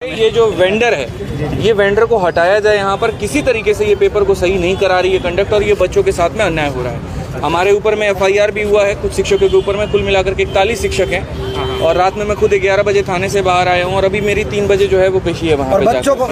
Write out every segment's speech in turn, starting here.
ये जो वेंडर है, ये वेंडर को हटाया जाए यहाँ पर। किसी तरीके से ये पेपर को सही नहीं करा रही है कंडक्ट, और ये बच्चों के साथ में अन्याय हो रहा है। हमारे ऊपर में FIR भी हुआ है कुछ शिक्षकों के ऊपर में। कुल मिलाकर के 41 शिक्षक हैं, और रात में मैं खुद 11 बजे थाने से बाहर आया हूँ, और अभी मेरी 3 बजे जो है वो पेशी है वहाँ पे।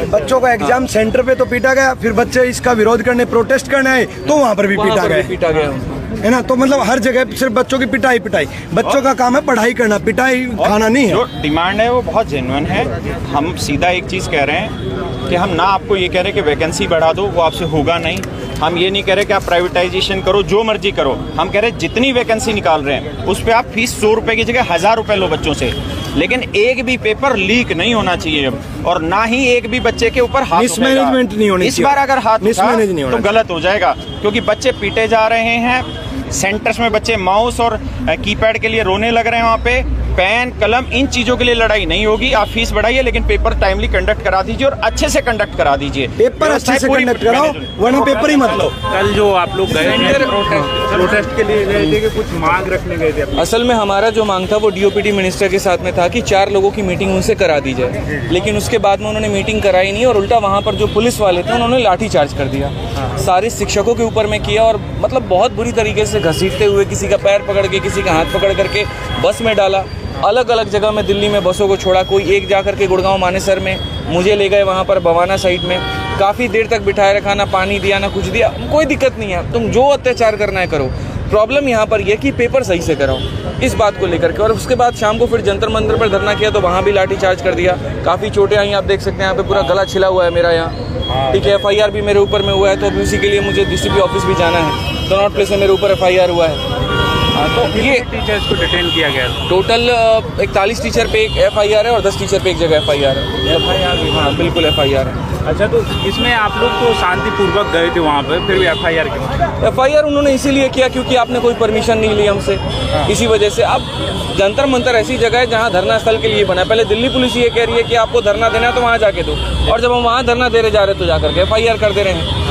बच्चों को एग्जाम सेंटर पे तो पीटा गया, फिर बच्चे इसका विरोध करने प्रोटेस्ट करने आए तो वहाँ पर भी पीटा गया है ना। तो मतलब हर जगह सिर्फ बच्चों की पिटाई। बच्चों का काम है पढ़ाई करना, पिटाई खाना नहीं है। जो डिमांड है वो बहुत जेन्युइन है। हम सीधा एक चीज़ कह रहे हैं कि हम ना आपको ये कह रहे कि वैकेंसी बढ़ा दो, वो आपसे होगा नहीं। हम ये नहीं कह रहे कि आप प्राइवेटाइजेशन करो, जो मर्जी करो। हम कह रहे हैं जितनी वैकेंसी निकाल रहे हैं उस पर आप फीस 100 रुपये की जगह 1000 रुपये लो बच्चों से, लेकिन एक भी पेपर लीक नहीं होना चाहिए अब, और ना ही एक भी बच्चे के ऊपर हाथ मिसमैनेजमेंट नहीं होनी चाहिए। इस बार अगर हाथ मिसमैनेज तो गलत हो जाएगा, क्योंकि बच्चे पीटे जा रहे हैं। सेंटर्स में बच्चे माउस और कीपैड के लिए रोने लग रहे हैं। वहाँ पे पेन कलम इन चीज़ों के लिए लड़ाई नहीं होगी। आप फीस बढ़ाइए, लेकिन पेपर टाइमली कंडक्ट करा दीजिए, और अच्छे से कंडक्ट करा दीजिए। पेपर अच्छे से कंडक्ट कराओ, वरना पेपर ही मत लो। कल जो आप लोग गए प्रोटेस्ट के लिए गए थे कि कुछ मांग रखने गए थे? असल में हमारा जो मांग था वो DOPT मिनिस्टर के साथ में था कि 4 लोगों की मीटिंग उनसे करा दी जाए, लेकिन उसके बाद में उन्होंने मीटिंग कराई नहीं, और उल्टा वहाँ पर जो पुलिस वाले थे उन्होंने लाठी चार्ज कर दिया, सारे शिक्षकों के ऊपर में किया, और मतलब बहुत बुरी तरीके से घसीटते हुए किसी का पैर पकड़ के, किसी का हाथ पकड़ करके बस में डाला। अलग अलग जगह में दिल्ली में बसों को छोड़ा, कोई एक जा कर के गुड़गांव मानेसर में, मुझे ले गए वहाँ पर बवाना साइड में, काफ़ी देर तक बिठाए रखा, ना पानी दिया ना कुछ दिया। कोई दिक्कत नहीं है, तुम जो अत्याचार करना है करो। प्रॉब्लम यहाँ पर यह कि पेपर सही से कराओ, इस बात को लेकर के। और उसके बाद शाम को फिर जंतर मंतर पर धरना किया, तो वहाँ भी लाठी चार्ज कर दिया। काफ़ी चोटें आई, आप देख सकते हैं यहाँ पे पूरा गला छिला हुआ है मेरा यहाँ, ठीक है। FIR भी मेरे ऊपर में हुआ है, तो अभी उसी के लिए मुझे DCP ऑफिस भी जाना है। कनॉट प्लेस में मेरे ऊपर FIR हुआ है। तो ये टीचर्स को डिटेन किया गया? टोटल 41 टीचर पे एक FIR है, और 10 टीचर पे एक जगह FIR है। हाँ बिल्कुल FIR है। अच्छा, तो इसमें आप लोग तो शांतिपूर्वक गए थे वहाँ पर, फिर भी FIR क्यों? FIR उन्होंने इसीलिए किया क्योंकि आपने कोई परमिशन नहीं ली हमसे, इसी वजह से। अब जंतर मंतर ऐसी जगह है जहाँ धरना स्थल के लिए बना है। पहले दिल्ली पुलिस ये कह रही है कि आपको धरना देना है तो वहाँ जाके दो, और जब हम वहाँ धरना देने जा रहे तो जाकर के FIR कर दे रहे हैं।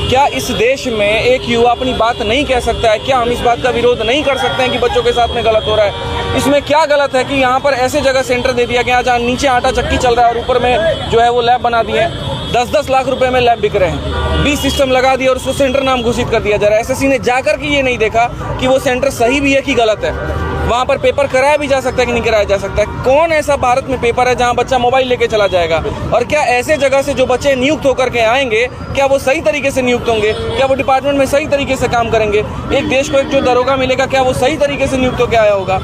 क्या इस देश में एक युवा अपनी बात नहीं कह सकता है? क्या हम इस बात का विरोध नहीं कर सकते हैं कि बच्चों के साथ में गलत हो रहा है? इसमें क्या गलत है कि यहाँ पर ऐसे जगह सेंटर दे दिया गया जहाँ नीचे आटा चक्की चल रहा है, और ऊपर में जो है वो लैब बना दिए हैं। 10-10 लाख रुपए में लैब बिक रहे हैं। 20 सिस्टम लगा दिया और उसको सेंटर नाम घोषित कर दिया जा रहा है। SSC ने जाकर के ये नहीं देखा कि वो सेंटर सही भी है कि गलत है। वहाँ पर पेपर कराया भी जा सकता है कि नहीं कराया जा सकता है? कौन ऐसा भारत में पेपर है जहाँ बच्चा मोबाइल लेके चला जाएगा? और क्या ऐसे जगह से जो बच्चे नियुक्त होकर के आएंगे, क्या वो सही तरीके से नियुक्त होंगे? क्या वो डिपार्टमेंट में सही तरीके से काम करेंगे? एक देश को एक जो दरोगा मिलेगा, क्या वो सही तरीके से नियुक्त होकर आया होगा?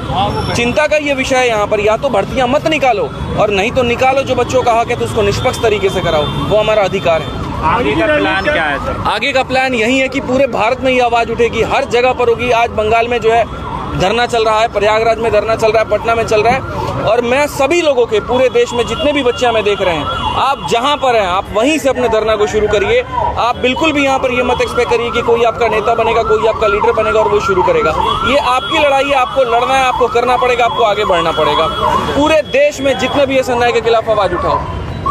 चिंता का ये विषय है यहाँ पर। या तो भर्तियाँ मत निकालो, और नहीं तो निकालो जो बच्चों का हक है तो उसको निष्पक्ष तरीके से कराओ, वो हमारा अधिकार है। आगे का प्लान क्या है सर? आगे का प्लान यही है कि पूरे भारत में ये आवाज़ उठेगी, हर जगह पर होगी। आज बंगाल में जो है धरना चल रहा है, प्रयागराज में धरना चल रहा है, पटना में चल रहा है, और मैं सभी लोगों के, पूरे देश में जितने भी बच्चे हमें देख रहे हैं, आप जहां पर हैं आप वहीं से अपने धरना को शुरू करिए। आप बिल्कुल भी यहां पर ये मत एक्सपेक्ट करिए कि कोई आपका नेता बनेगा, कोई आपका लीडर बनेगा और वो शुरू करेगा। ये आपकी लड़ाई है, आपको लड़ना है, आपको करना पड़ेगा, आपको आगे बढ़ना पड़ेगा। पूरे देश में जितने भी इस अन्याय के खिलाफ आवाज़ उठाओ।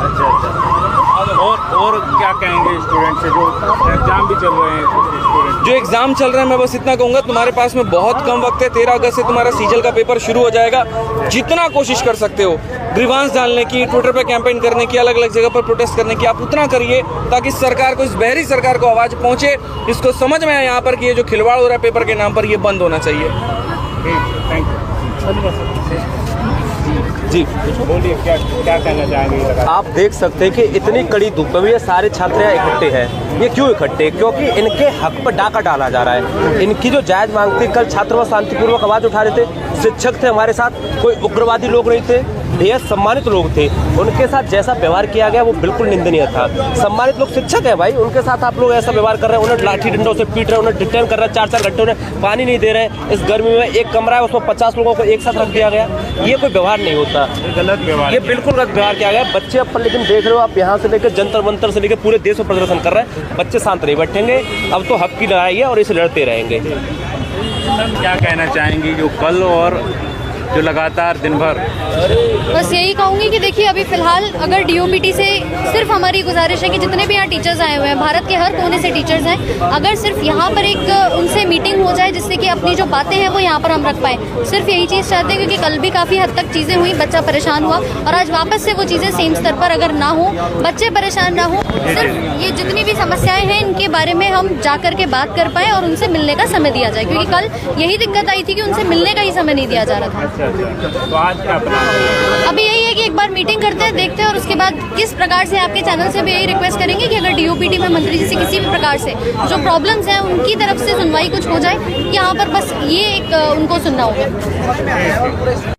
अच्छा। और क्या कहेंगे स्टूडेंट से जो एग्जाम भी चल रहे हैं? जो एग्जाम चल रहे हैं, मैं बस इतना कहूँगा, तुम्हारे पास में बहुत कम वक्त है। 13 अगस्त से तुम्हारा सीजल का पेपर शुरू हो जाएगा। जितना कोशिश कर सकते हो ग्रीवांस डालने की, ट्विटर पे कैंपेन करने की, अलग अलग जगह पर प्रोटेस्ट करने की, आप उतना करिए ताकि सरकार को, इस बहरी सरकार को आवाज़ पहुँचे, इसको समझ में आए यहाँ पर कि ये जो खिलवाड़ हो रहा है पेपर के नाम पर, ये बंद होना चाहिए। थैंक यू जी। बोलिए, क्या कहना चाहेंगे? आप देख सकते हैं कि इतनी कड़ी धूप में ये सारे छात्र यहाँ इकट्ठे हैं। ये क्यों इकट्ठे? क्योंकि इनके हक पर डाका डाला जा रहा है। इनकी जो जायज़ मांग थी, कल छात्र व शांतिपूर्वक आवाज़ उठा रहे थे, शिक्षक थे हमारे साथ, कोई उग्रवादी लोग नहीं थे, बेहद सम्मानित लोग थे। उनके साथ जैसा व्यवहार किया गया वो बिल्कुल निंदनीय था। सम्मानित लोग शिक्षक है भाई, उनके साथ आप लोग ऐसा व्यवहार कर रहे हैं, उन्हें लाठी डंडों से पीट रहे हैं, उन्हें डिटेन कर रहे हैं, 4-4 घंटे उन्हें पानी नहीं दे रहे हैं। इस गर्मी में एक कमरा है, उसमें 50 लोगों को एक साथ रख दिया गया। ये कोई व्यवहार नहीं होता, गलत व्यवहार, ये बिल्कुल गलत व्यवहार किया गया। बच्चे अब, लेकिन देख रहे हो आप, यहाँ से लेकर जंतर मंतर से लेकर पूरे देश में प्रदर्शन कर रहे हैं। बच्चे शांत नहीं बैठेंगे, अब तो हक की लड़ाई है और इसे लड़ते रहेंगे। क्या कहना चाहेंगी जो कल और जो लगातार दिन भर? बस यही कहूँगी कि देखिए अभी फिलहाल अगर डीओपीटी से सिर्फ हमारी गुजारिश है कि जितने भी यहाँ टीचर्स आए हुए हैं, भारत के हर कोने से टीचर्स हैं, अगर सिर्फ यहाँ पर एक उनसे मीटिंग हो जाए जिससे कि अपनी जो बातें हैं वो यहाँ पर हम रख पाएँ, सिर्फ यही चीज़ चाहते हैं। क्योंकि कल भी काफ़ी हद तक चीज़ें हुई, बच्चा परेशान हुआ, और आज वापस से वो चीज़ें सेम स्तर पर अगर ना हो, बच्चे परेशान ना हो, सिर्फ ये जितनी भी समस्याएं हैं इनके बारे में हम जा कर के बात कर पाएँ और उनसे मिलने का समय दिया जाए। क्योंकि कल यही दिक्कत आई थी कि उनसे मिलने का ही समय नहीं दिया जा रहा था। अच्छा, तो आज क्या प्लान है? अभी यही है कि एक बार मीटिंग करते हैं, देखते हैं, और उसके बाद किस प्रकार से आपके चैनल से भी यही रिक्वेस्ट करेंगे कि अगर डीओपीटी में मंत्री जी से किसी भी प्रकार से जो प्रॉब्लम्स हैं उनकी तरफ से सुनवाई कुछ हो जाए, यहाँ पर बस ये एक उनको सुनना होगा।